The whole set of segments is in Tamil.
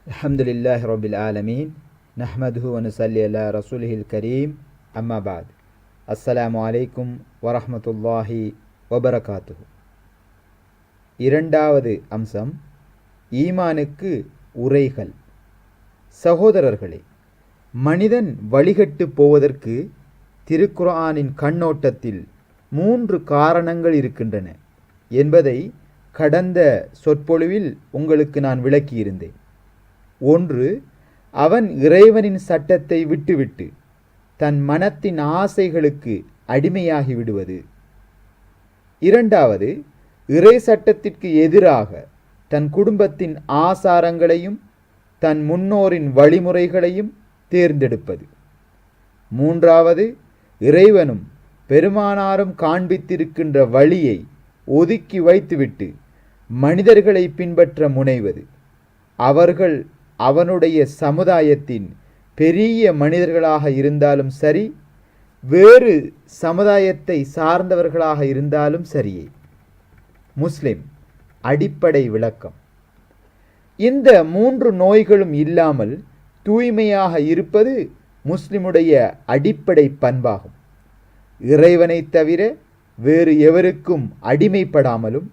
அல்ஹம்துலில்லாஹி ரப்பில் ஆலமீன் நஹ்மதுஹு வ நுஸல்லி அலா ரசூலிஹில் கரீம் அம்மா பாத். அஸ்ஸலாமு அலைக்கும் வரஹ்மத்துல்லாஹி வபரகாத்துஹு. இரண்டாவது அம்சம் ஈமானுக்கு உரைகள். சகோதரர்களே, மனிதன் வழிகட்டு போவதற்கு திருக்குர்ஆனின் கண்ணோட்டத்தில் 3 காரணங்கள் இருக்கின்றன என்பதை கடந்த சொற்பொழிவில் உங்களுக்கு நான் விளக்கியிருந்தேன். ஒன்று, அவன் இறைவனின் சட்டத்தை விட்டுவிட்டு தன் மனத்தின் ஆசைகளுக்கு அடிமையாகி விடுவது. இரண்டாவது, இறை சட்டத்திற்கு எதிராக தன் குடும்பத்தின் ஆசாரங்களையும் தன் முன்னோரின் வழிமுறைகளையும் தேர்ந்தெடுப்பது. மூன்றாவது, இறைவனும் பெருமானாரும் காண்பித்திருக்கின்ற வழியை ஒதுக்கி வைத்துவிட்டு மனிதர்களை பின்பற்ற முனைவது. அவர்கள் அவனுடைய சமுதாயத்தின் பெரிய மனிதர்களாக இருந்தாலும் சரி, வேறு சமுதாயத்தை சார்ந்தவர்களாக இருந்தாலும் சரியே. முஸ்லிம் அடிப்படை விளக்கம். இந்த 3 நோய்களும் இல்லாமல் தூய்மையாக இருப்பது முஸ்லிமுடைய அடிப்படை பண்பாகும். இறைவனை தவிர வேறு எவருக்கும் அடிமைப்படாமலும்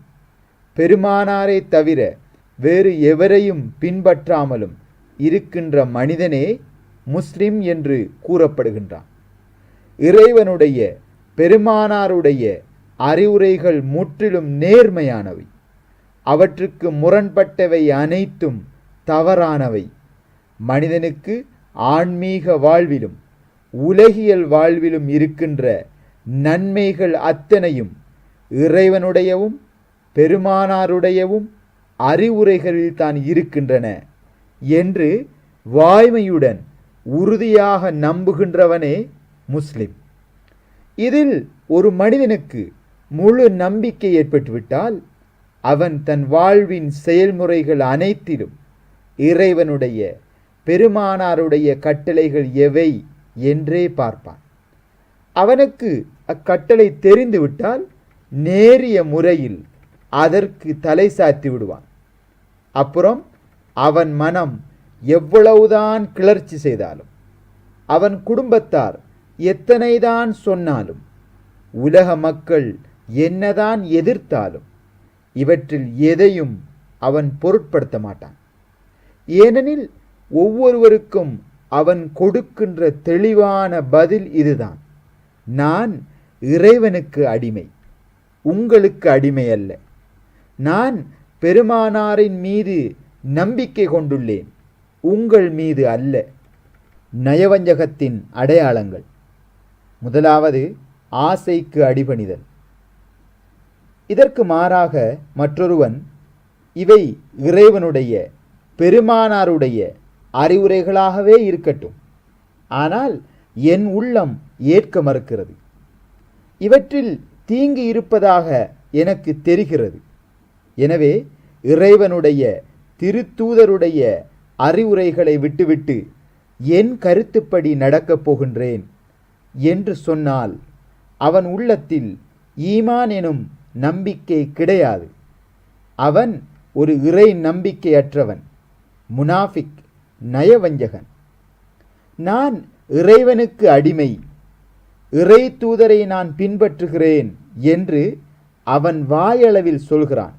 பெருமானாரை தவிர வேறு எவரையும் பின்பற்றாமலும் இருக்கின்ற மனிதனே முஸ்லிம் என்று கூறப்படுகின்றான். இறைவனுடைய பெருமானாருடைய அறிவுரைகள் முற்றிலும் நேர்மையானவை. அவற்றுக்கு முரண்பட்டவை அனைத்தும் தவறானவை. மனிதனுக்கு ஆன்மீக வாழ்விலும் உலகியல் வாழ்விலும் இருக்கின்ற நன்மைகள் அத்தனையும் இறைவனுடையவும் பெருமானாருடையவும் அறிவுரைகளில் தான் இருக்கின்றன என்று வாய்மையுடன் உறுதியாக நம்புகின்றவனே முஸ்லிம். இதில் ஒரு மனிதனுக்கு முழு நம்பிக்கை ஏற்பட்டுவிட்டால் அவன் தன் வாழ்வின் செயல்முறைகள் அனைத்திலும் இறைவனுடைய பெருமானாருடைய கட்டளைகள் எவை என்றே பார்ப்பான். அவனுக்கு அக்கட்டளை தெரிந்துவிட்டால் நேரிய முறையில் அதற்கு தலை சாத்தி விடுவான். அப்புறம் அவன் மனம் எவ்வளவுதான் கிளர்ச்சி செய்தாலும், அவன் குடும்பத்தார் எத்தனைதான் சொன்னாலும், உலக மக்கள் என்னதான் எதிர்த்தாலும் இவற்றில் எதையும் அவன் பொருட்படுத்த மாட்டான். ஏனெனில் ஒவ்வொருவருக்கும் அவன் கொடுக்கின்ற தெளிவான பதில் இதுதான்: நான் இறைவனுக்கு அடிமை, உங்களுக்கு அடிமை அல்ல. நான் பெருமானாரின் மீது நம்பிக்கை கொண்டுள்ளேன், உங்கள் மீது அல்ல. நயவஞ்சகத்தின் அடையாளங்கள். முதலாவது, ஆசைக்கு அடிபணிதல். இதற்கு மாறாக மற்றொருவன் இவை இறைவனுடைய பெருமானாருடைய அறிவுரைகளாகவே இருக்கட்டும், ஆனால் என் உள்ளம் ஏற்க மறுக்கிறது, இவற்றில் தீங்கு இருப்பதாக எனக்கு தெரிகிறது, எனவே இறைவனுடைய திருத்தூதருடைய அறிவுரைகளை விட்டுவிட்டு என் கருத்துப்படி நடக்கப் போகின்றேன் என்று சொன்னால் அவன் உள்ளத்தில் ஈமான் எனும் நம்பிக்கை கிடையாது. அவன் ஒரு இறை நம்பிக்கையற்றவன், முனாஃபிக், நயவஞ்சகன். நான் இறைவனுக்கு அடிமை, இறை தூதரை நான் பின்பற்றுகிறேன் என்று அவன் வாயளவில் சொல்கிறான்.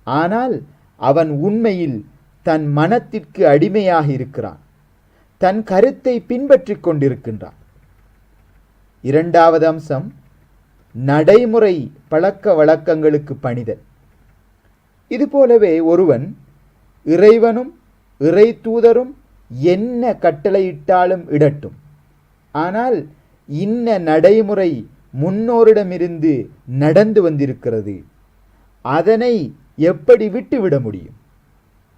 ஆனால் அவன் உண்மையில் தன் மனத்திற்கு அடிமையாக இருக்கிறான், தன் கருத்தை பின்பற்றி கொண்டிருக்கின்றான். இரண்டாவது அம்சம், நடைமுறை பழக்க வழக்கங்களுக்கு பணிதல். இதுபோலவே ஒருவன் இறைவனும் இறை தூதரும் என்ன கட்டளையிட்டாலும் இடட்டும், ஆனால் இன்ன நடைமுறை முன்னோரிடமிருந்து நடந்து வந்திருக்கிறது, அதனை எப்படி விட்டுவிட முடியும்?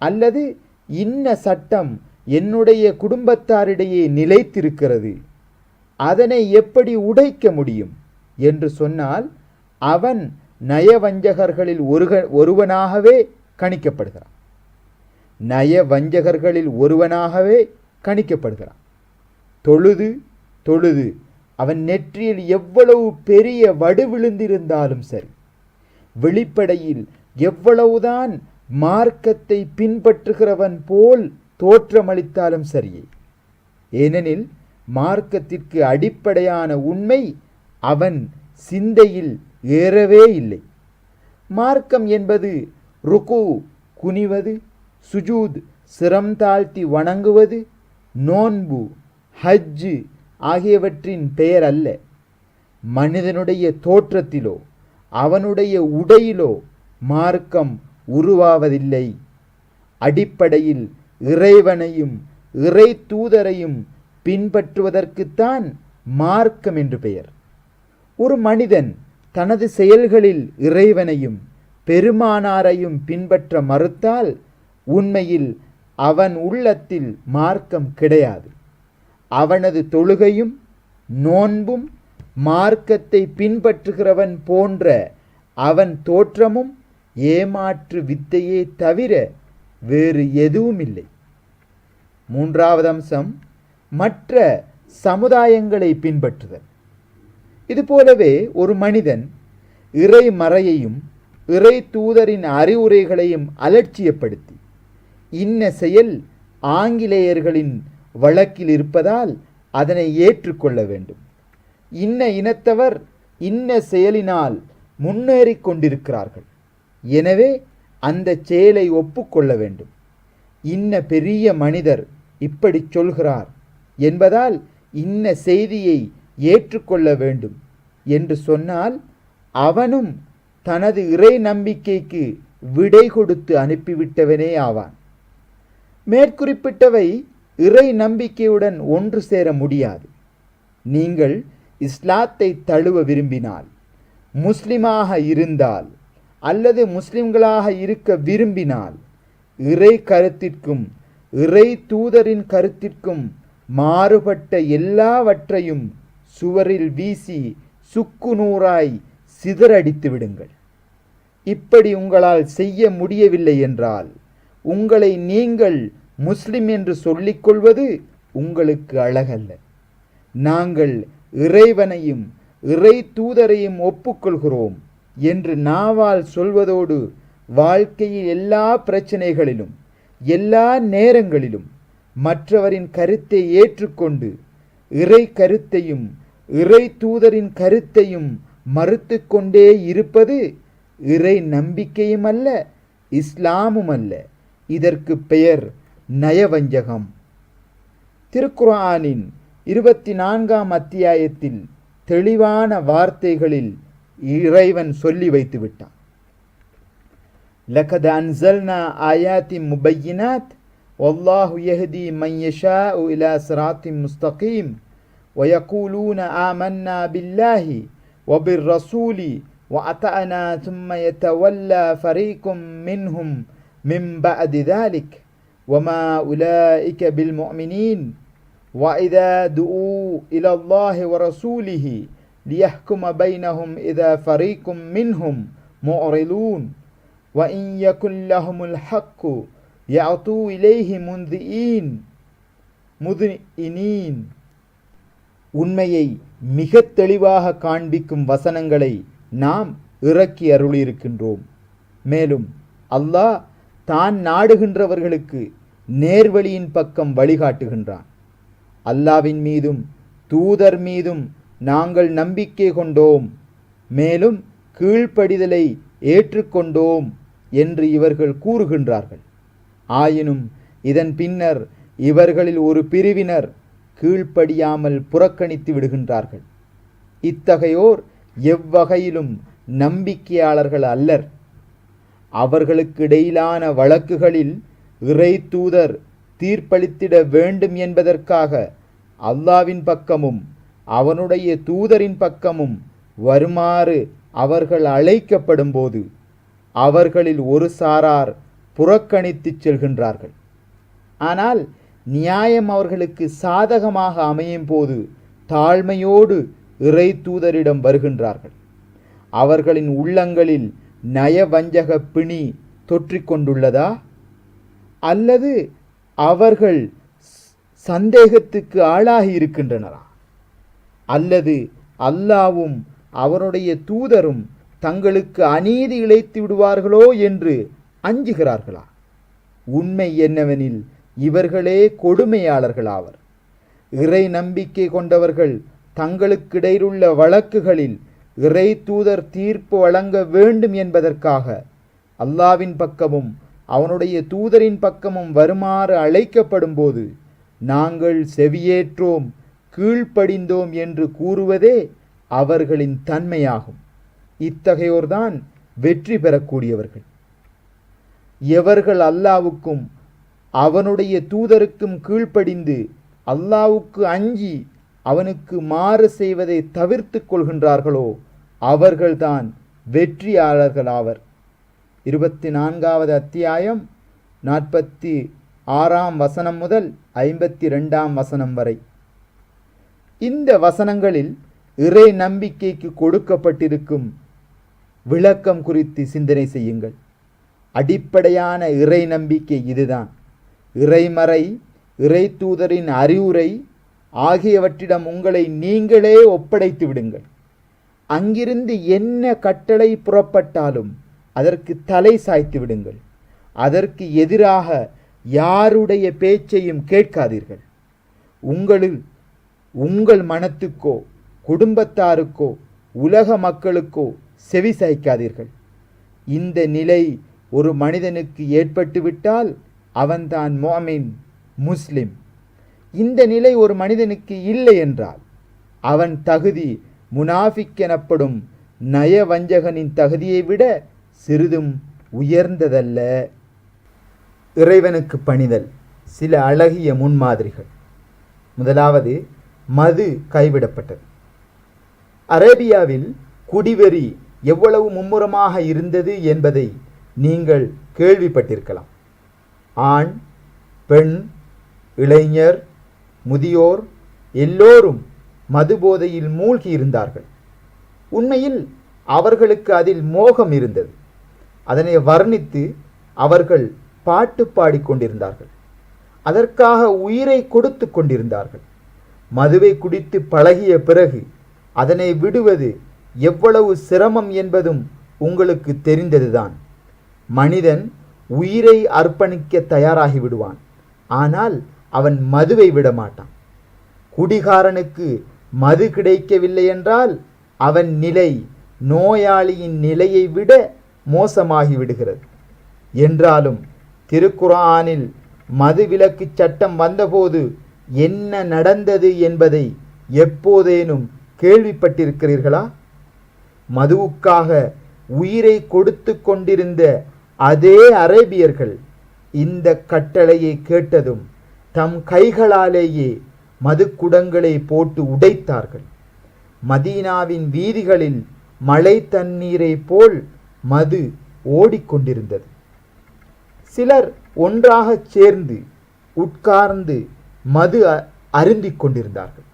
அல்லது இன்ன சட்டம் என்னுடைய குடும்பத்தாரிடையே நிலைத்திருக்கிறது, அதனை எப்படி உடைக்க முடியும் என்று சொன்னால் அவன் நயவஞ்சகர்களில் ஒருவனாகவே கணிக்கப்படுகிறான். நயவஞ்சகர்களில் ஒருவனாகவே கணிக்கப்படுகிறான். தொழுது தொழுது அவன் நெற்றியில் எவ்வளவு பெரிய வடு விழுந்திருந்தாலும் சரி, வெளிப்படையில் எவ்வளவுதான் மார்க்கத்தை பின்பற்றுகிறவன் போல் தோற்றமளித்தாலும் சரியே. ஏனெனில் மார்க்கத்திற்கு அடிப்படையான உண்மை அவன் சிந்தையில் ஏறவே இல்லை. மார்க்கம் என்பது ருக்கு குனிவது, சுஜூத் சிரம் தாழ்த்தி வணங்குவது, நோன்பு, ஹஜ்ஜு ஆகியவற்றின் பெயர் அல்ல. மனிதனுடைய தோற்றத்திலோ அவனுடைய உடையிலோ மார்க்கம் உருவாவதில்லை. அடிப்படையில் இறைவனையும் இறை தூதரையும் பின்பற்றுவதற்குத்தான் மார்க்கம் என்று பெயர். ஒரு மனிதன் தனது செயல்களில் இறைவனையும் பெருமானாரையும் பின்பற்ற மறுத்தால் உண்மையில் அவன் உள்ளத்தில் மார்க்கம் கிடையாது. அவனது தொழுகையும் நோன்பும் மார்க்கத்தை பின்பற்றுகிறவன் போன்ற அவன் தோற்றமும் ஏமாற்று வித்தையே தவிர வேறு எதுவும் இல்லை. மூன்றாவது அம்சம் மற்ற சமுதாயங்களை பின்பற்றுதல். இதுபோலவே ஒரு மனிதன் இறைமறையையும் இறை தூதரின் அறிவுரைகளையும் அலட்சியப்படுத்தி இன்ன செயல் ஆங்கிலேயர்களின் வழக்கில் இருப்பதால் அதனை ஏற்றுக்கொள்ள வேண்டும், இன்ன இனத்தவர் இன்ன செயலினால் முன்னேறி கொண்டிருக்கிறார்கள், எனவே அந்த செயலை ஒப்புக்கொள்ள வேண்டும், இன்ன பெரிய மனிதர் இப்படி சொல்கிறார் என்பதால் இன்ன செய்தியை ஏற்றுக்கொள்ள வேண்டும் என்று சொன்னால் அவனும் தனது இறை நம்பிக்கைக்கு விடை கொடுத்து அனுப்பிவிட்டவனே ஆவான். மேற்குறிப்பிட்டவை இறை நம்பிக்கையுடன் ஒன்று சேர முடியாது. நீங்கள் இஸ்லாத்தை தழுவ விரும்பினால், முஸ்லிமாக இருந்தால் அல்லது முஸ்லிம்களாக இருக்க விரும்பினால் இறை கருத்திற்கும் இறை தூதரின் கருத்திற்கும் மாறுபட்ட எல்லாவற்றையும் சுவரில் வீசி சுக்கு நூறாய் சிதறடித்து விடுங்கள். இப்படி உங்களால் செய்ய முடியவில்லை என்றால் உங்களை நீங்கள் முஸ்லிம் என்று சொல்லிக்கொள்வது உங்களுக்கு அழகல்ல. நாங்கள் இறைவனையும் இறை தூதரையும் ஒப்புக்கொள்கிறோம் என்று நாவால் சொல்வதோடு வாழ்க்கையில் எல்லா பிரச்சனைகளிலும் எல்லா நேரங்களிலும் மற்றவரின் கருத்தை ஏற்றுக்கொண்டு இறை கருத்தையும் இறை தூதரின் கருத்தையும் மறுத்து கொண்டே இருப்பது இறை நம்பிக்கையும் அல்ல, இஸ்லாமும் அல்ல. இதற்கு பெயர் நயவஞ்சகம். திருக்குர்ஆனின் 24ஆம் அத்தியாயத்தில் தெளிவான வார்த்தைகளில் இறைவன் சொல்லி வைத்து விட்டான். லகத் அன்ஸல்னா ஆயாத்தின் முபையினாத் வல்லாஹு யஹ்தி மன் யஷாஉ இலா சிராத்தின் முஸ்தகீம் ويقولون آمنا بالله وبالرسول وأطعنا ثم يتولى فريق منهم من بعد ذلك وما أولئك بالمؤمنين وإذا دعوا إلى الله ورسوله ليحكم بينهم إذا فريق منهم معرضون وإن يكن لهم الحق يعطوا إليه مذعنين. உண்மையை மிக தெளிவாக காண்பிக்கும் வசனங்களை நாம் இறக்கி அருளியிருக்கின்றோம். மேலும் அல்லாஹ் தான் நாடுகின்றவர்களுக்கு நேர்வழியின் பக்கம் வழிகாட்டுகின்றான். அல்லாவின் மீதும் தூதர் மீதும் நாங்கள் நம்பிக்கை கொண்டோம், மேலும் கீழ்ப்படிதலை ஏற்றுக்கொண்டோம் என்று இவர்கள் கூறுகின்றார்கள். ஆயினும் இதன் பின்னர் இவர்களில் ஒரு பிரிவினர் கீழ்ப்படியாமல் புறக்கணித்து விடுகின்றார்கள். இத்தகையோர் எவ்வகையிலும் நம்பிக்கையாளர்கள் அல்லர். அவர்களுக்கு இடையிலான வழக்குகளில் இறை தூதர் தீர்ப்பளித்திட வேண்டும் என்பதற்காக அல்லாவின் பக்கமும் அவனுடைய தூதரின் பக்கமும் வருமாறு அவர்கள் அழைக்கப்படும் போது அவர்களில் ஒரு சாரார் புறக்கணித்து செல்கின்றார்கள். ஆனால் நியாயம் அவர்களுக்கு சாதகமாக அமையும் போது தாழ்மையோடு இறை தூதரிடம் வருகின்றார்கள். அவர்களின் உள்ளங்களில் நயவஞ்சக பிணி தொற்றிக்கொண்டுள்ளதா அல்லது அவர்கள் சந்தேகத்துக்கு ஆளாகி இருக்கின்றனரா அல்லது அல்லாவும் அவனுடைய தூதரும் தங்களுக்கு அநீதி இழைத்து விடுவார்களோ என்று அஞ்சுகிறார்களா? உண்மை என்னவெனில் இவர்களே கொடுமையாளர்களாவர். இறை நம்பிக்கை கொண்டவர்கள் தங்களுக்கிடையிலுள்ள வழக்குகளில் இறை தூதர் தீர்ப்பு வழங்க வேண்டும் என்பதற்காக அல்லாவின் பக்கமும் அவனுடைய தூதரின் பக்கமும் வருமாறு அழைக்கப்படும் போது நாங்கள் செவியேற்றோம், கீழ்ப்படிந்தோம் என்று கூறுவதே அவர்களின் தன்மையாகும். இத்தகையோர்தான் வெற்றி பெறக்கூடியவர்கள். எவர்கள் அல்லாவுக்கும் அவனுடைய தூதருக்கும் கீழ்ப்படிந்து அல்லாவுக்கு அஞ்சி அவனுக்கு மாறு செய்வதை தவிர்த்து கொள்கின்றார்களோ அவர்கள்தான் வெற்றியாளர்களாவர். 24வது அத்தியாயம் 46ஆம் வசனம் முதல் 52ஆம் வசனம் வரை. இந்த வசனங்களில் இறை நம்பிக்கைக்கு கொடுக்கப்பட்டிருக்கும் விளக்கம் குறித்து சிந்தனை செய்யுங்கள். அடிப்படையான இறை நம்பிக்கை இதுதான். இறைமறை, இறை தூதரின் அறிவுரை ஆகியவற்றிடம் உங்களை நீங்களே ஒப்படைத்து விடுங்கள். அங்கிருந்து என்ன கட்டளை புறப்பட்டாலும் அதற்கு தலை சாய்த்து விடுங்கள். அதற்கு எதிராக யாருடைய பேச்சையும் கேட்காதீர்கள். உங்கள் மனத்துக்கோ குடும்பத்தாருக்கோ உலக மக்களுக்கோ செவி சாய்க்காதீர்கள். இந்த நிலை ஒரு மனிதனுக்கு ஏற்பட்டுவிட்டால் அவன்தான் முஃமின், முஸ்லிம். இந்த நிலை ஒரு மனிதனுக்கு இல்லை என்றால் அவன் தகுதி முனாஃபிக் எனப்படும் நயவஞ்சகனின் தகுதியை விட சிறிதும் உயர்ந்ததல்ல. இறைவனுக்கு பணிதல். சில அழகிய முன்மாதிரிகள். முதலாவது, மது கைவிடப்பட்டது. அரேபியாவில் குடிவெறி எவ்வளவு மும்முரமாக இருந்தது என்பதை நீங்கள் கேள்விப்பட்டிருக்கலாம். ஆண், பெண், இளைஞர், முதியோர் எல்லோரும் மது போதையில் மூழ்கி இருந்தார்கள். உண்மையில் அவர்களுக்கு அதில் மோகம் இருந்தது. அதனை வர்ணித்து அவர்கள் பாட்டு பாடிக்கொண்டிருந்தார்கள். அதற்காக உயிரை கொடுத்து கொண்டிருந்தார்கள். மதுவை குடித்து பழகிய பிறகு அதனை விடுவது எவ்வளவு சிரமம் என்பதும் உங்களுக்கு தெரிந்ததுதான். மனிதன் உயிரை அர்ப்பணிக்க தயாராகி விடுவான், ஆனால் அவன் மதுவை விடமாட்டான். குடிகாரனுக்கு மது கிடைக்கவில்லை என்றால் அவன் நிலை நோயாளியின் நிலையை விட மோசமாகி விடுகிறது. என்றாலும் திருக்குர்ஆனில் மது விலக்கு சட்டம் வந்தபோது என்ன நடந்தது என்பதை எப்போதேனும் கேள்விப்பட்டிருக்கிறீர்களா? மதுவுக்காக உயிரை கொடுத்து கொண்டிருந்த அதே அரேபியர்கள் இந்த கட்டளையை கேட்டதும் தம் கைகளாலேயே மதுக்குடங்களை போட்டு உடைத்தார்கள். மதீனாவின் வீதிகளில் மழை தண்ணீரை போல் மது ஓடிக்கொண்டிருந்தது. சிலர் ஒன்றாக சேர்ந்து உட்கார்ந்து மது அருந்திக் கொண்டிருந்தார்கள்.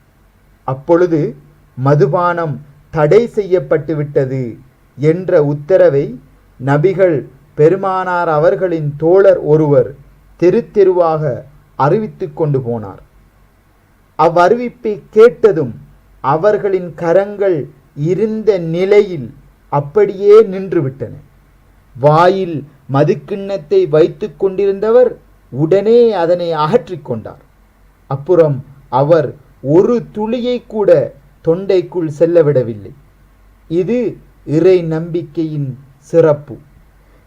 அப்பொழுது மதுபானம் தடை செய்யப்பட்டு விட்டது என்ற உத்தரவை நபிகள் பெருமானார் அவர்களின் தோழர் ஒருவர் தெரு தெருவாக அறிவித்து கொண்டு போனார். அவ்வறிவிப்பை கேட்டதும் அவர்களின் கரங்கள் இருந்த நிலையில் அப்படியே நின்றுவிட்டன. வாயில் மதுக்கிண்ணத்தை வைத்து கொண்டிருந்தவர் உடனே அதனை அகற்றிக்கொண்டார். அப்புறம் அவர் ஒரு துளியை கூட தொண்டைக்குள் செல்லவிடவில்லை. இது இறை நம்பிக்கையின் சிறப்பு.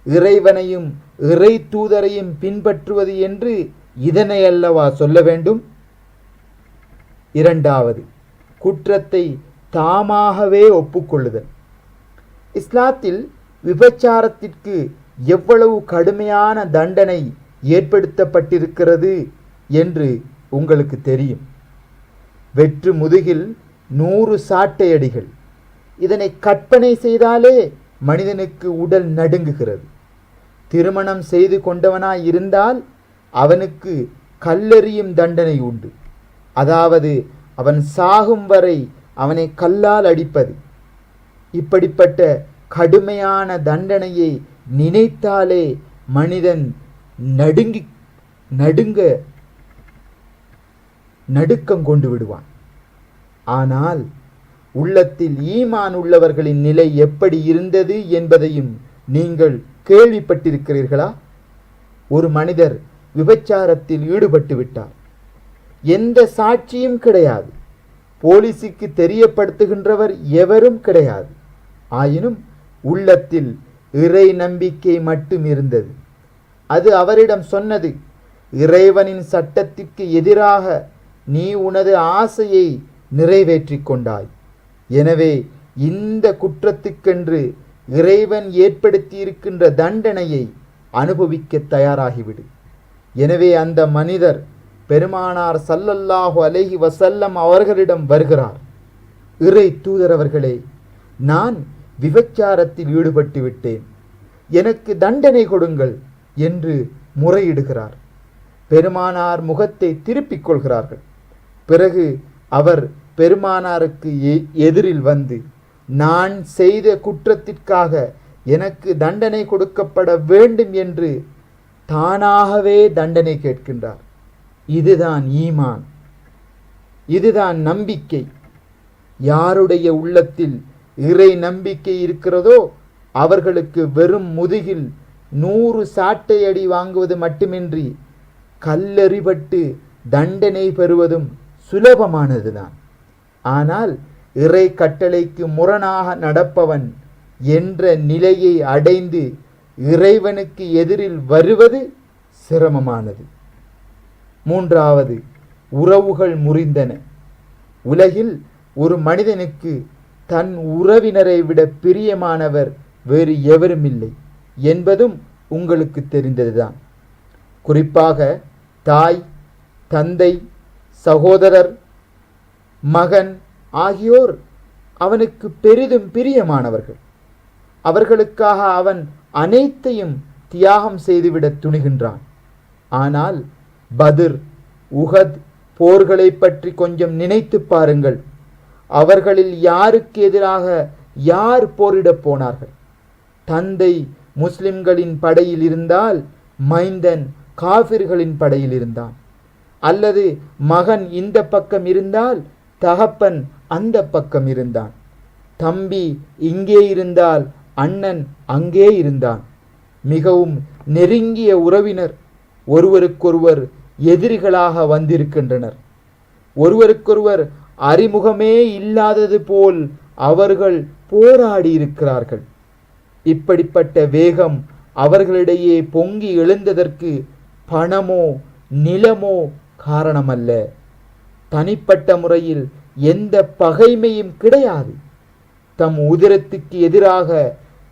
இறைவனையும் இறை தூதரையும் பின்பற்றுவது என்று இதனை அல்லவா சொல்ல வேண்டும்? இரண்டாவது, குற்றத்தை தாமாகவே ஒப்புக்கொள்ளுதல். இஸ்லாத்தில் விபச்சாரத்திற்கு எவ்வளவு கடுமையான தண்டனை ஏற்படுத்தப்பட்டிருக்கிறது என்று உங்களுக்கு தெரியும். வெற்று முதுகில் 100 சாட்டையடிகள். இதனை கற்பனை செய்தாலே மனிதனுக்கு உடல் நடுங்குகிறது. திருமணம் செய்து கொண்டவனாய் இருந்தால் அவனுக்கு கல்லெறியும் தண்டனை உண்டு. அதாவது அவன் சாகும் வரை அவனை கல்லால் அடிப்பது. இப்படிப்பட்ட கடுமையான தண்டனையை நினைத்தாலே மனிதன் நடுக்கம் கொண்டு விடுவான். ஆனால் உள்ளத்தில் ஈமான் உள்ளவர்களின் நிலை எப்படி இருந்தது என்பதையும் நீங்கள் கேள்விப்பட்டிருக்கிறீர்களா? ஒரு மனிதர் விபச்சாரத்தில் ஈடுபட்டு விட்டார். எந்த சாட்சியும் கிடையாது. போலீசுக்கு தெரியப்படுத்துகின்றவர் எவரும் கிடையாது. ஆயினும் உள்ளத்தில் இறை நம்பிக்கை மட்டும் இருந்தது. அது அவரிடம் சொன்னது, இறைவனின் சட்டத்திற்கு எதிராக நீ உனது ஆசையை நிறைவேற்றிக் கொண்டாய். எனவே இந்த குற்றத்துக்கென்று இறைவன் ஏற்படுத்தியிருக்கின்ற தண்டனையை அனுபவிக்க தயாராகிவிடு. எனவே அந்த மனிதர் பெருமானார் ஸல்லல்லாஹு அலைஹி வஸல்லம் அவர்களிடம் வருகிறார். இறை தூதரவர்களே, நான் விபச்சாரத்தில் ஈடுபட்டு விட்டேன், எனக்கு தண்டனை கொடுங்கள் என்று முறையிடுகிறார். பெருமானார் முகத்தை திருப்பிக் கொள்கிறார்கள். பிறகு அவர் பெருமானாருக்கு எதிரில் வந்து, நான் செய்த குற்றத்திற்காக எனக்கு தண்டனை கொடுக்கப்பட வேண்டும் என்று தானாகவே தண்டனை கேட்கின்றார். இதுதான் ஈமான், இதுதான் நம்பிக்கை. யாருடைய உள்ளத்தில் இறை நம்பிக்கை இருக்கிறதோ அவர்களுக்கு வெறும் முதுகில் 100 சாட்டை அடி வாங்குவது மட்டுமின்றி கல்லெறிபட்டு தண்டனை பெறுவதும் சுலபமானதுதான். ஆனால் இறை கட்டளைக்கு முரணாக நடப்பவன் என்ற நிலையை அடைந்து இறைவனுக்கு எதிரில் வருவது சிரமமானது. மூன்றாவது, உறவுகள் முறிந்தன. உலகில் ஒரு மனிதனுக்கு தன் உறவினரை விட பிரியமானவர் வேறு எவரும் இல்லை என்பதும் உங்களுக்கு தெரிந்ததுதான். குறிப்பாக தாய், தந்தை, சகோதரர், மகன் ஆகியோர் அவனுக்கு பெரிதும் பிரியமானவர்கள். அவர்களுக்காக அவன் அனைத்தையும் தியாகம் செய்துவிட துணிகின்றான். ஆனால் பத்ர், உஹத் போர்களை பற்றி கொஞ்சம் நினைத்து பாருங்கள். அவர்களில் யாருக்கு எதிராக யார் போரிடப் போனார்கள்? தந்தை முஸ்லிம்களின் படையில் இருந்தால் மைந்தன் காஃபிர்களின் படையில் இருந்தான். அல்லது மகன் இந்த பக்கம் இருந்தால் தகப்பன் அந்த பக்கம் இருந்தான். தம்பி இங்கே இருந்தால் அண்ணன் அங்கே இருந்தான். மிகவும் நெருங்கிய உறவினர் ஒருவருக்கொருவர் எதிரிகளாக வந்திருக்கின்றனர். ஒருவருக்கொருவர் அறிமுகமே இல்லாதது போல் அவர்கள் போராடி இருக்கிறார்கள். இப்படிப்பட்ட வேகம் அவர்களிடையே பொங்கி எழுந்ததற்கு பணமோ நிலமோ காரணமல்ல. தனிப்பட்ட முறையில் எந்த பகைமையும் கிடையாது. தம் உதிரத்துக்கு எதிராக,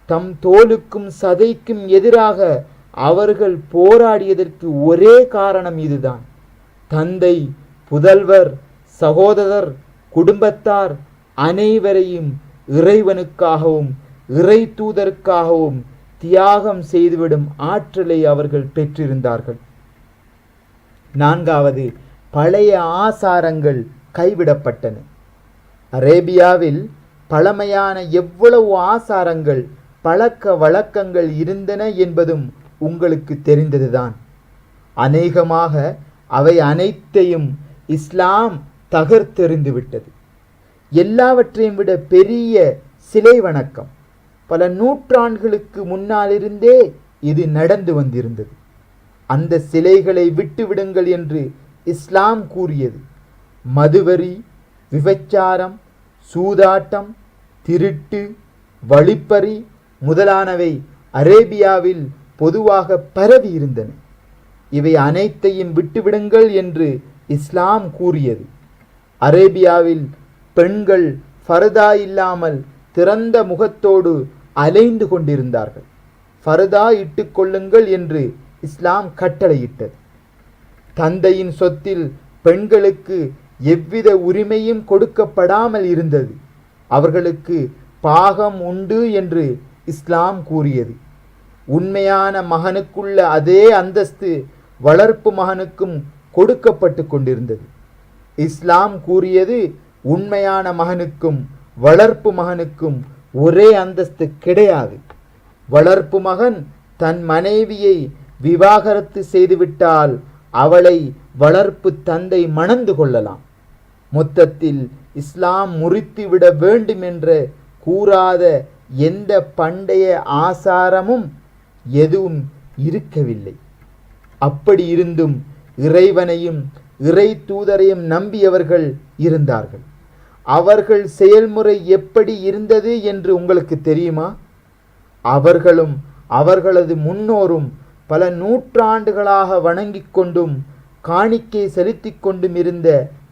தம் தோலுக்கும் சதைக்கும் எதிராக அவர்கள் போராடியதற்கு ஒரே காரணம் இதுதான். தந்தை, புதல்வர், சகோதரர், குடும்பத்தார் அனைவரையும் இறைவனுக்காகவும் இறை தூதருக்காகவும் தியாகம் செய்துவிடும் ஆற்றலை அவர்கள் பெற்றிருந்தார்கள். நான்காவது, பழைய ஆசாரங்கள் கைவிடப்பட்டன. அரேபியாவில் பழமையான எவ்வளவு ஆசாரங்கள், பழக்க வழக்கங்கள் இருந்தன என்பதும் உங்களுக்கு தெரிந்ததுதான். அநேகமாக அவை அனைத்தையும் இஸ்லாம் தகர்த்தெறிந்து விட்டது. எல்லாவற்றையும் விட பெரிய சிலை வணக்கம் பல நூற்றாண்டுகளுக்கு முன்னாலிருந்தே இது நடந்து வந்திருந்தது. அந்த சிலைகளை விட்டுவிடுங்கள் என்று இஸ்லாம் கூறியது. மதுவரி, விபச்சாரம், சூதாட்டம், திருட்டு, வழிப்பறி முதலானவை அரேபியாவில் பொதுவாக பரவி இருந்தன. இவை அனைத்தையும் விட்டுவிடுங்கள் என்று இஸ்லாம் கூறியது. அரேபியாவில் பெண்கள் ஃபர்தா இல்லாமல் திறந்த முகத்தோடு அலைந்து கொண்டிருந்தார்கள். ஃபர்தா இட்டுக்கொள்ளுங்கள் என்று இஸ்லாம் கட்டளையிட்டது. தந்தையின் சொத்தில் பெண்களுக்கு எவ்வித உரிமையும் கொடுக்கப்படாமல் இருந்தது. அவர்களுக்கு பாகம் உண்டு என்று இஸ்லாம் கூறியது. உண்மையான மகனுக்குள்ள அதே அந்தஸ்து வளர்ப்பு மகனுக்கும் கொடுக்கப்பட்டு கொண்டிருந்தது. இஸ்லாம் கூறியது, உண்மையான மகனுக்கும் வளர்ப்பு மகனுக்கும் ஒரே அந்தஸ்து கிடையாது. வளர்ப்பு மகன் தன் மனைவியை விவாகரத்து செய்துவிட்டால் அவளை வளர்ப்பு தந்தை மணந்து கொள்ளலாம். மொத்தத்தில் இஸ்லாம் முறித்துவிட வேண்டும் என்று கூறாத எந்த பண்டைய ஆசாரமும் எதுவும் இருக்கவில்லை. அப்படி இருந்தும் இறைவனையும் இறை தூதரையும் நம்பியவர்கள் இருந்தார்கள். அவர்கள் செயல்முறை எப்படி இருந்தது என்று உங்களுக்கு தெரியுமா? அவர்களும் அவர்களது முன்னோரும் பல நூற்றாண்டுகளாக வணங்கிக் கொண்டும் காணிக்கை செலுத்தி கொண்டும் இருந்த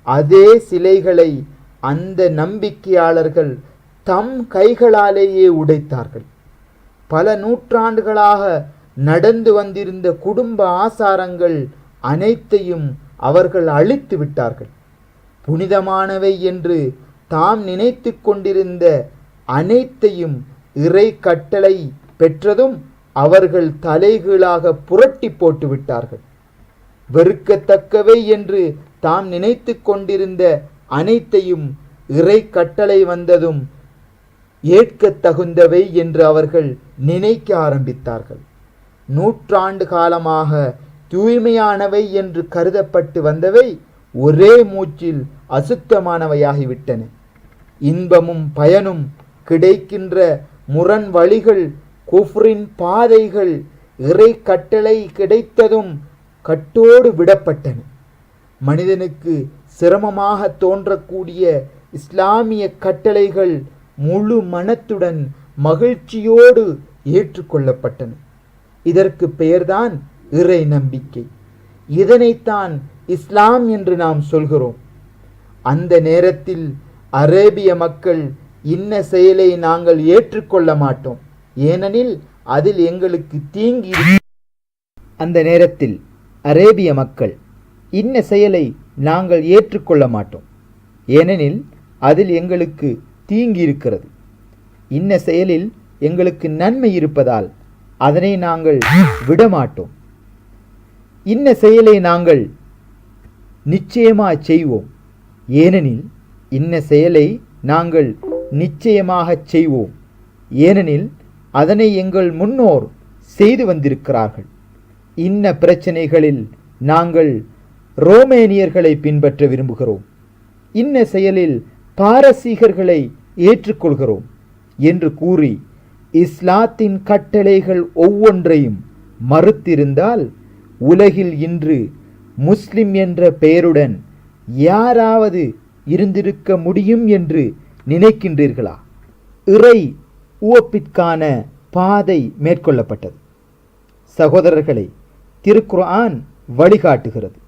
அதே சிலைகளை அந்த நம்பிக்கையாளர்கள் தம் கைகளாலேயே உடைத்தார்கள். பல நூற்றாண்டுகளாக நடந்து வந்திருந்த குடும்ப ஆசாரங்கள் அனைத்தையும் அவர்கள் அழித்து விட்டார்கள். புனிதமானவை என்று தாம் நினைத்து கொண்டிருந்த அனைத்தையும் இறை கட்டளை பெற்றதும் அவர்கள் தலைகீழாக புரட்டி போட்டு விட்டார்கள். வெறுக்கத்தக்கவை என்று தாம் நினைத்து கொண்டிருந்த அனைத்தையும் இறை கட்டளை வந்ததும் ஏற்க தகுந்தவை என்று அவர்கள் நினைக்க ஆரம்பித்தார்கள். நூற்றாண்டு காலமாக தூய்மையானவை என்று கருதப்பட்டு வந்தவை ஒரே மூச்சில் அசுத்தமானவையாகிவிட்டன. இன்பமும் பயனும் கிடைக்கின்ற முரண் வழிகள், குஃப்ரின் பாதைகள் இறை கட்டளை கிடைத்ததும் கட்டோடு விடப்பட்டன. மனிதனுக்கு சிரமமாக தோன்றக்கூடிய இஸ்லாமிய கட்டளைகள் முழு மனத்துடன் மகிழ்ச்சியோடு ஏற்றுக்கொள்ளப்பட்டன. இதற்கு பெயர்தான் இறை நம்பிக்கை. இதனைத்தான் இஸ்லாம் என்று நாம் சொல்கிறோம். அந்த நேரத்தில் அரேபிய மக்கள் இன்ன செயலை நாங்கள் ஏற்றுக்கொள்ள மாட்டோம், ஏனெனில் அதில் எங்களுக்கு தீங்கி. அந்த நேரத்தில் அரேபிய மக்கள் இன்ன செயலை நாங்கள் ஏற்றுக்கொள்ள மாட்டோம், ஏனெனில் அதில் எங்களுக்கு தீங்கி இருக்கிறது. இன்ன செயலில் எங்களுக்கு நன்மை இருப்பதால் அதனை நாங்கள் விடமாட்டோம். இன்ன செயலை நாங்கள் நிச்சயமாக செய்வோம், ஏனெனில் இன்ன செயலை நாங்கள் நிச்சயமாக செய்வோம், ஏனெனில் அதனை எங்கள் முன்னோர் செய்து வந்திருக்கிறார்கள். இன்ன பிரச்சனைகளில் நாங்கள் ரோமேனியர்களை பின்பற்ற விரும்புகிறோம், இன்ன செயலில் பாரசீகர்களை ஏற்றுக்கொள்கிறோம் என்று கூறி இஸ்லாத்தின் கட்டளைகள் ஒவ்வொன்றையும் மறுத்திருந்தால் உலகில் இன்று முஸ்லிம் என்ற பெயருடன் யாராவது இருந்திருக்க முடியும் என்று நினைக்கின்றீர்களா? இறை உவப்பிற்கான பாதை மேற்கொள்ளப்பட்டது. சகோதரர்களை, திருக்குர்ஆன் வழிகாட்டுகிறது.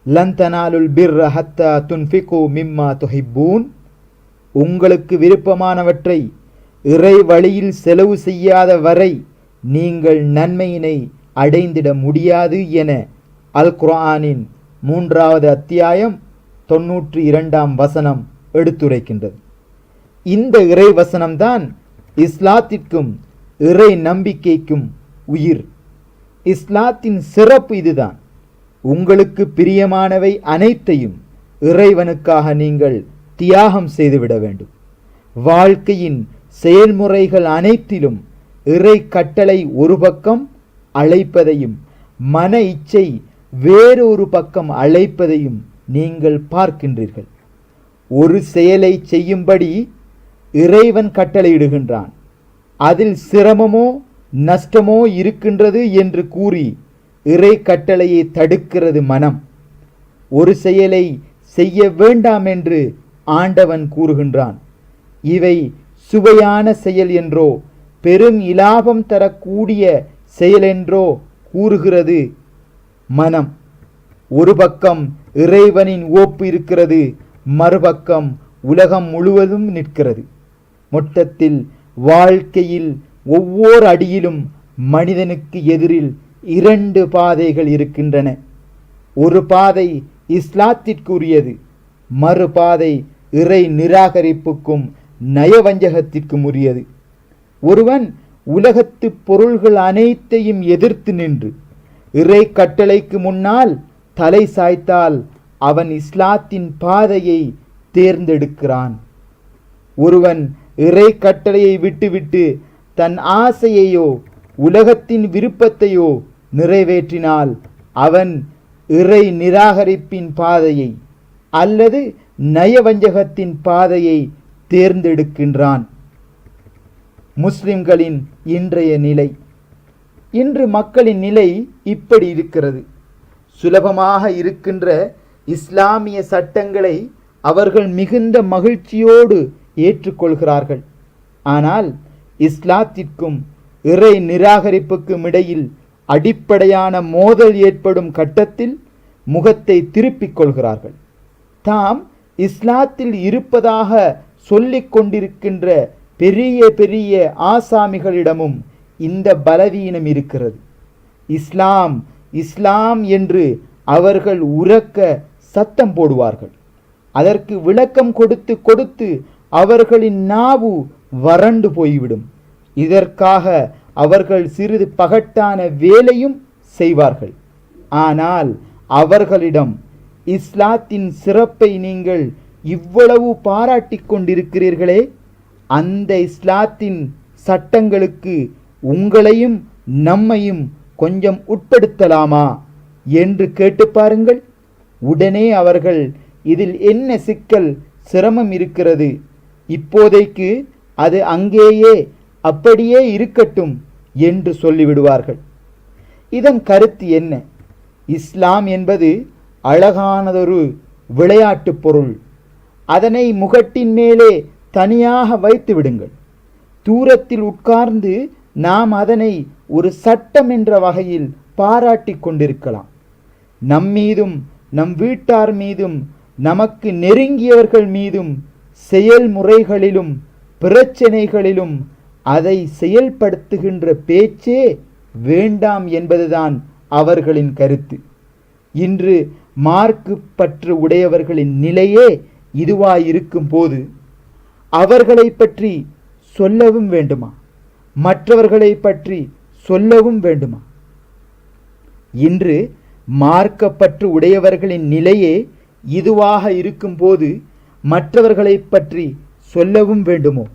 லன் தனாலுல் பிர்ர ஹத்தா துன்ஃபிகு மிம்மா துஹிப்பூன். உங்களுக்கு விருப்பமானவற்றை இறை வழியில் செலவு செய்யாத வரை நீங்கள் நன்மையினை அடைந்திட முடியாது என அல் குர்ஆனின் 3வது அத்தியாயம் 92ஆம் வசனம் எடுத்துரைக்கின்றது. இந்த இறை வசனம்தான் இஸ்லாத்திற்கும் இறை நம்பிக்கைக்கும் உயிர். இஸ்லாத்தின் சிறப்பு இதுதான். உங்களுக்கு பிரியமானவை அனைத்தையும் இறைவனுக்காக நீங்கள் தியாகம் செய்துவிட வேண்டும். வாழ்க்கையின் செயல்முறைகள் அனைத்திலும் இறை கட்டளை ஒரு பக்கம் அழைப்பதையும் மன இச்சை வேறொரு பக்கம் அழைப்பதையும் நீங்கள் பார்க்கின்றீர்கள். ஒரு செயலை செய்யும்படி இறைவன் கட்டளையிடுகின்றான். அதில் சிரமமோ நஷ்டமோ இருக்கின்றது என்று கூறி இறை கட்டளையை தடுக்கிறது மனம். ஒரு செயலை செய்ய வேண்டாம் என்று ஆண்டவன் கூறுகின்றான். இவை சுவையான செயல் என்றோ பெரும் இலாபம் தரக்கூடிய செயல் என்றோ கூறுகிறது மனம். ஒரு பக்கம் இறைவனின் ஓப்பு இருக்கிறது, மறுபக்கம் உலகம் முழுவதும் நிற்கிறது. மொத்தத்தில் வாழ்க்கையில் ஒவ்வொரு அடியிலும் மனிதனுக்கு எதிரில் 2 பாதைகள் இருக்கின்றன. ஒரு பாதை இஸ்லாத்திற்குரியது, மறுபாதை இறை நிராகரிப்புக்கும் நயவஞ்சகத்திற்கும் உரியது. ஒருவன் உலகத்து பொருள்கள் அனைத்தையும் எதிர்த்து நின்று இறை கட்டளைக்கு முன்னால் தலை சாய்த்தால் அவன் இஸ்லாத்தின் பாதையை தேர்ந்தெடுக்கிறான். ஒருவன் இறை கட்டளையை விட்டுவிட்டு தன் ஆசையையோ உலகத்தின் விருப்பத்தையோ நிறைவேற்றினால் அவன் இறை நிராகரிப்பின் பாதையை அல்லது நயவஞ்சகத்தின் பாதையை தேர்ந்தெடுக்கின்றான். முஸ்லிம்களின் இன்றைய நிலை, இன்று மக்களின் நிலை இப்படி இருக்கிறது. சுலபமாக இருக்கின்ற இஸ்லாமிய சட்டங்களை அவர்கள் மிகுந்த மகிழ்ச்சியோடு ஏற்றுக்கொள்கிறார்கள். ஆனால் இஸ்லாத்திற்கும் இறை நிராகரிப்புக்கும் இடையில் அடிப்படையான மோதல் ஏற்படும் கட்டத்தில் முகத்தை திருப்பிக் கொள்கிறார்கள். தாம் இஸ்லாத்தில் இருப்பதாக சொல்லிக் கொண்டிருக்கின்ற பெரிய பெரிய ஆசாமிகளிடமும் இந்த பலவீனம் இருக்கிறது. இஸ்லாம் இஸ்லாம் என்று அவர்கள் உரக்க சத்தம் போடுவார்கள். அதற்கு விளக்கம் கொடுத்து கொடுத்து அவர்களின் நாவு வறண்டு போய்விடும். இதற்காக அவர்கள் சிறிது பகட்டான வேலையும் செய்வார்கள். ஆனால் அவர்களிடம் இஸ்லாத்தின் சிறப்பை நீங்கள் இவ்வளவு பாராட்டிக் கொண்டிருக்கிறீர்களே, அந்த இஸ்லாத்தின் சட்டங்களுக்கு உங்களையும் நம்மையும் கொஞ்சம் உட்படுத்தலாமா என்று கேட்டு பாருங்கள். உடனே அவர்கள் இதில் என்ன சிக்கல் சிரமம் இருக்கிறது, இப்போதைக்கு அது அங்கேயே அப்படியே இருக்கட்டும் என்று சொல்லிவிடுவார்கள். இதன் கருத்து என்ன? இஸ்லாம் என்பது அழகானதொரு விளையாட்டு பொருள். அதனை முகட்டின் மேலே தனியாக வைத்து விடுங்கள். தூரத்தில் உட்கார்ந்து நாம் அதனை ஒரு சட்டம் என்ற வகையில் பாராட்டி கொண்டிருக்கலாம். நம்மீதும் நம் வீட்டார் மீதும் நமக்கு நெருங்கியவர்கள் மீதும் செயல்முறைகளிலும் பிரச்சனைகளிலும் அதை செயல்படுத்துகின்ற பேச்சே வேண்டாம் என்பதுதான் அவர்களின் கருத்து. இன்று மார்க்கு பற்று உடையவர்களின் நிலையே இதுவாயிருக்கும் போது அவர்களை பற்றி சொல்லவும் வேண்டுமா? மற்றவர்களை பற்றி சொல்லவும் வேண்டுமா? இன்று மார்க்கப்பற்று உடையவர்களின் நிலையே இதுவாக இருக்கும்போது மற்றவர்களை பற்றி சொல்லவும் வேண்டுமோ?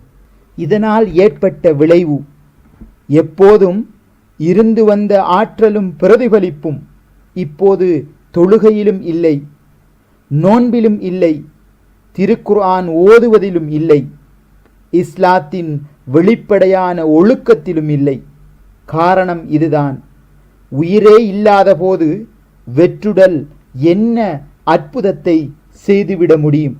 இதனால் ஏற்பட்ட விளைவு எப்போதும் இருந்து வந்த ஆற்றலும் பிரதிபலிப்பும் இப்போது தொழுகையிலும் இல்லை, நோன்பிலும் இல்லை, திருக்குர்ஆன் ஓதுவதிலும் இல்லை, இஸ்லாத்தின் வெளிப்படையான ஒழுக்கத்திலும் இல்லை. காரணம் இதுதான். உயிரே இல்லாத போது வெற்றுடல் என்ன அற்புதத்தை செய்துவிட முடியும்?